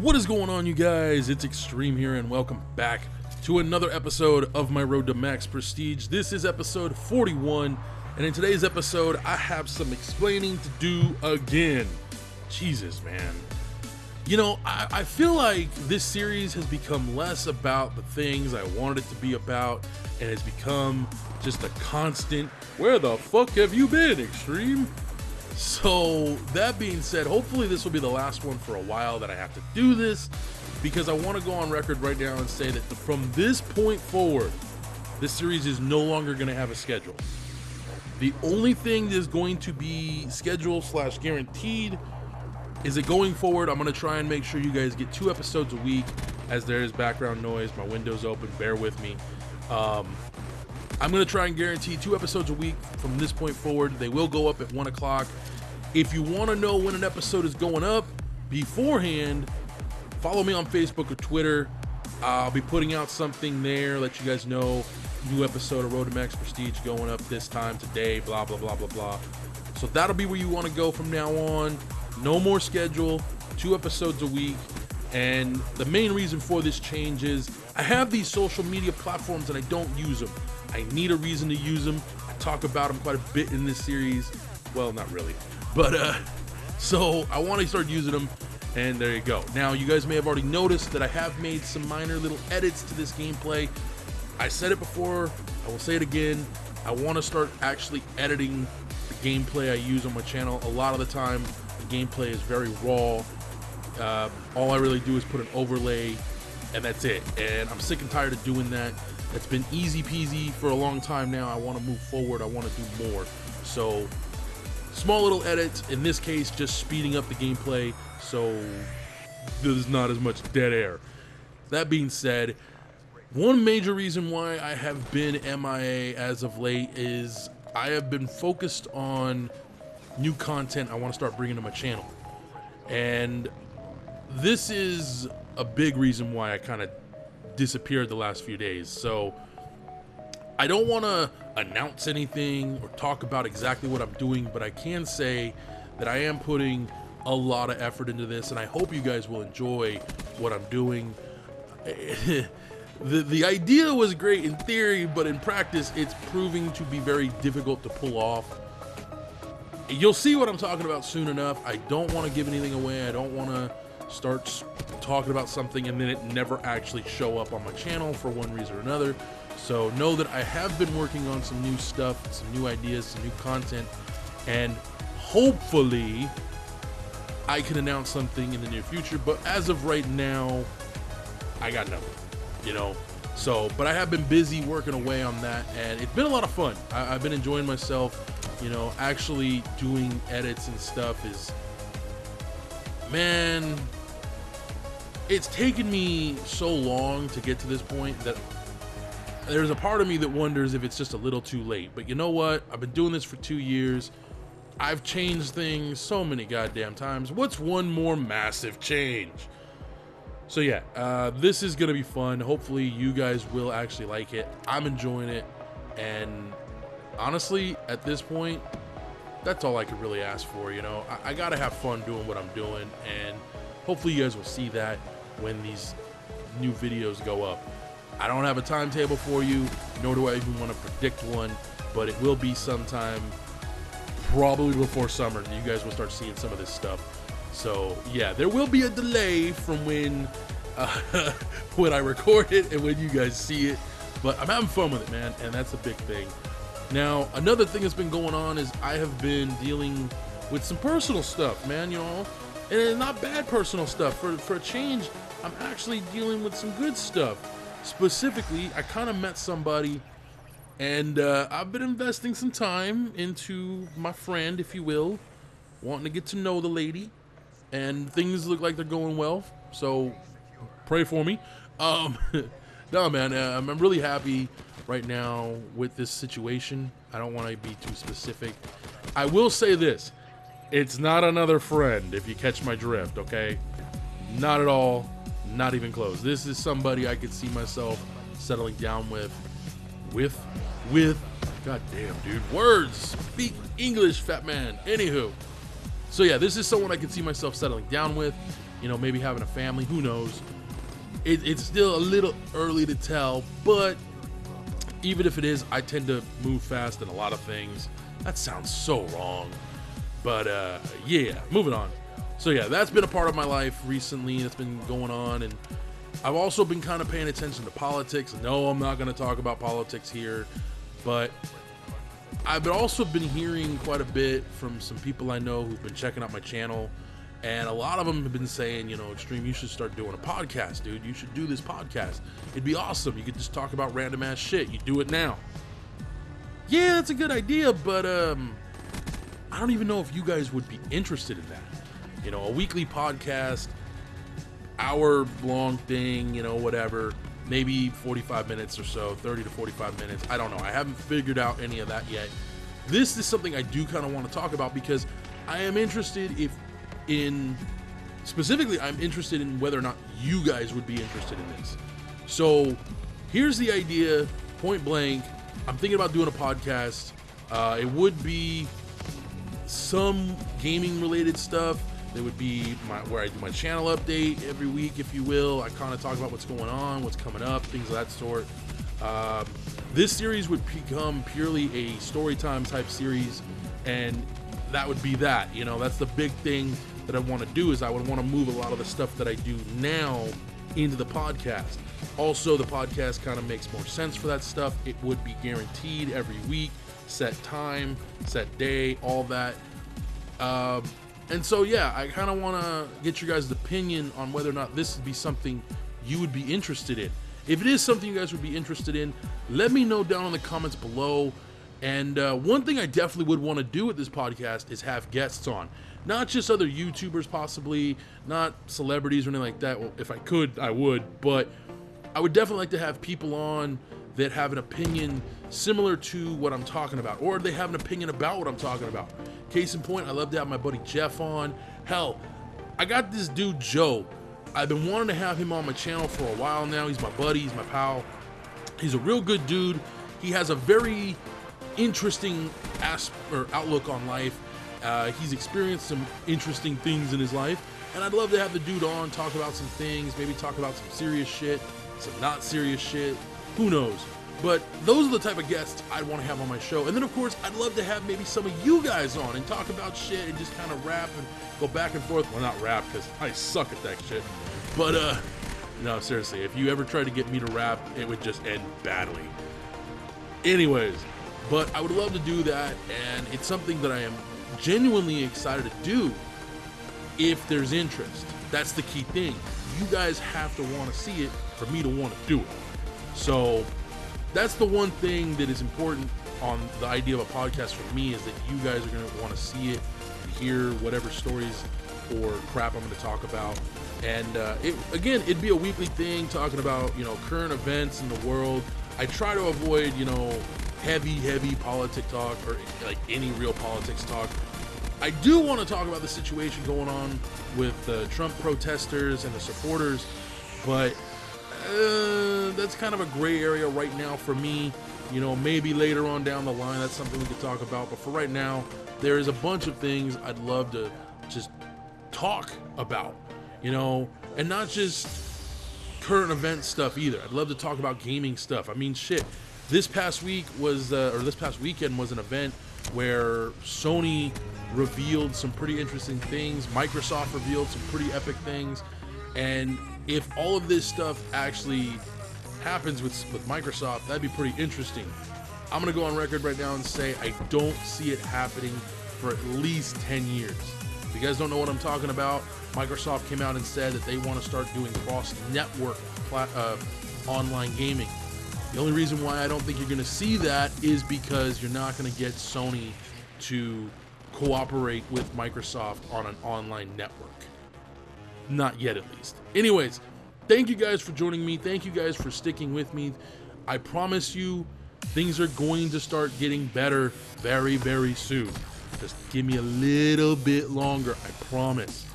What is going on, you guys? It's Extreme here, and welcome back to another episode of my Road to Max Prestige. This is episode 41, and in today's episode, I have some explaining to do again. Jesus, man. You know, I feel like this series has become less about the things I wanted it to be about, and has become just a constant, where the fuck have you been, Extreme? So, that being said, hopefully this will be the last one for a while that I have to do this, because I want to go on record right now and say that from this point forward, this series is no longer going to have a schedule. The only thing that is going to be scheduled / guaranteed is that going forward, I'm going to try and make sure you guys get 2 episodes a week. As there is background noise, my window's open, bear with me. I'm going to try and guarantee 2 episodes a week from this point forward. They will go up at 1 o'clock. If you want to know when an episode is going up beforehand, follow me on Facebook or Twitter. I'll be putting out something there, let you guys know. New episode of Road to Max Prestige going up this time today, blah, blah, blah, blah, blah. So that'll be where you want to go from now on. No more schedule, 2 episodes a week. And the main reason for this change is I have these social media platforms and I don't use them. I need a reason to use them. I talk about them quite a bit in this series. Well, not really. But, so I want to start using them, and there you go. Now, you guys may have already noticed that I have made some minor little edits to this gameplay. I said it before, I will say it again. I want to start actually editing the gameplay I use on my channel. A lot of the time, the gameplay is very raw. All I really do is put an overlay, and that's it. And I'm sick and tired of doing that. It's been easy peasy for a long time now. I want to move forward. I want to do more. So, small little edits. In this case, just speeding up the gameplay so there's not as much dead air. That being said, one major reason why I have been MIA as of late is I have been focused on new content I want to start bringing to my channel. And this is a big reason why I kind of disappeared the last few days. So I don't want to announce anything or talk about exactly what I'm doing, but I can say that I am putting a lot of effort into this, and I hope you guys will enjoy what I'm doing. The idea was great in theory, but in practice it's proving to be very difficult to pull off. You'll see what I'm talking about soon enough. I don't want to give anything away. I don't want to start talking about something and then it never actually show up on my channel for one reason or another. So know that I have been working on some new stuff, some new ideas, some new content, and hopefully I can announce something in the near future. But as of right now, I got nothing, you know. So, but I have been busy working away on that, and it's been a lot of fun. I've been enjoying myself. You know, actually doing edits and stuff is, man, it's taken me so long to get to this point that there's a part of me that wonders if it's just a little too late. But you know what? I've been doing this for 2 years. I've changed things so many goddamn times. What's one more massive change? So yeah, this is gonna be fun. Hopefully you guys will actually like it. I'm enjoying it, and honestly, at this point, that's all I could really ask for, you know. I gotta have fun doing what I'm doing, and hopefully you guys will see that when these new videos go up. I don't have a timetable for you, nor do I even want to predict one, but it will be sometime probably before summer that you guys will start seeing some of this stuff. So yeah, there will be a delay from when when I record it and when you guys see it, but I'm having fun with it, man, and that's a big thing. Now, another thing that's been going on is I have been dealing with some personal stuff, man, you know, and it's not bad personal stuff. For a change, I'm actually dealing with some good stuff. Specifically, I kind of met somebody, and I've been investing some time into my friend, if you will, wanting to get to know the lady, and things look like they're going well, so pray for me. No, man, I'm really happy right now with this situation. I don't want to be too specific. I will say this. It's not another friend, if you catch my drift, okay? Not at all. Not even close. This is somebody I could see myself settling down with. God damn, dude. Words. Speak English, fat man. Anywho. So yeah, this is someone I could see myself settling down with. maybe having a family, who knows. It's still a little early to tell, but even if it is, I tend to move fast in a lot of things. That sounds so wrong, but yeah, moving on. So yeah, that's been a part of my life recently. That's been going on, and I've also been kind of paying attention to politics. No, I'm not going to talk about politics here, but I've also been hearing quite a bit from some people I know who've been checking out my channel, and a lot of them have been saying, Extreme, you should start doing a podcast, dude. You should do this podcast. It'd be awesome. You could just talk about random ass shit. You do it now. Yeah, that's a good idea, but I don't even know if you guys would be interested in that. A weekly podcast, hour-long thing, whatever, maybe 45 minutes or so, 30 to 45 minutes. I don't know. I haven't figured out any of that yet. This is something I do kind of want to talk about because I am interested I'm interested in whether or not you guys would be interested in this. So here's the idea, point blank. I'm thinking about doing a podcast. It would be some gaming related stuff. There would be where I do my channel update every week, if you will. I kind of talk about what's going on, what's coming up, things of that sort. This series would become purely a story time type series, and that would be that. That's the big thing that I want to do, is I would want to move a lot of the stuff that I do now into the podcast. Also, the podcast kind of makes more sense for that stuff. It would be guaranteed every week, set time, set day, all that. And so, yeah, I kind of want to get your guys' opinion on whether or not this would be something you would be interested in. If it is something you guys would be interested in, let me know down in the comments below. And one thing I definitely would want to do with this podcast is have guests on. Not just other YouTubers possibly, not celebrities or anything like that. Well, if I could, I would. But I would definitely like to have people on that have an opinion similar to what I'm talking about, or they have an opinion about what I'm talking about. Case in point, I love to have my buddy Jeff on. Hell, I got this dude Joe. I've been wanting to have him on my channel for a while now. He's my buddy, he's my pal. He's a real good dude. He has a very interesting outlook on life. He's experienced some interesting things in his life, and I'd love to have the dude on, talk about some things, maybe talk about some serious shit, some not serious shit, who knows. But those are the type of guests I'd want to have on my show. And then, of course, I'd love to have maybe some of you guys on and talk about shit and just kind of rap and go back and forth. Well, not rap, because I suck at that shit. But, no, seriously, if you ever tried to get me to rap, it would just end badly. Anyways, but I would love to do that, and it's something that I am genuinely excited to do if there's interest. That's the key thing. You guys have to want to see it for me to want to do it. So that's the one thing that is important on the idea of a podcast for me, is that you guys are going to want to see it and hear whatever stories or crap I'm going to talk about. And it'd be a weekly thing talking about, current events in the world. I try to avoid, heavy politic talk, or like any real politics talk. I do want to talk about the situation going on with the Trump protesters and the supporters, but that's kind of a gray area right now for me. Maybe later on down the line, that's something we could talk about. But for right now, there is a bunch of things I'd love to just talk about, and not just current event stuff either. I'd love to talk about gaming stuff. I mean, shit. This past weekend was an event where Sony revealed some pretty interesting things. Microsoft revealed some pretty epic things. And if all of this stuff actually happens with Microsoft, that'd be pretty interesting. I'm going to go on record right now and say I don't see it happening for at least 10 years. If you guys don't know what I'm talking about, Microsoft came out and said that they want to start doing cross-network online gaming. The only reason why I don't think you're going to see that is because you're not going to get Sony to cooperate with Microsoft on an online network. Not yet, at least. Anyways, thank you guys for joining me. Thank you guys for sticking with me. I promise you, things are going to start getting better very, very soon. Just give me a little bit longer, I promise.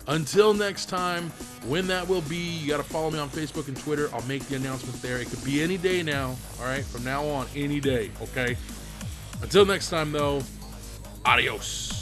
Until next time, when that will be, you got to follow me on Facebook and Twitter. I'll make the announcement there. It could be any day now, all right? From now on, any day, okay? Until next time, though, adios.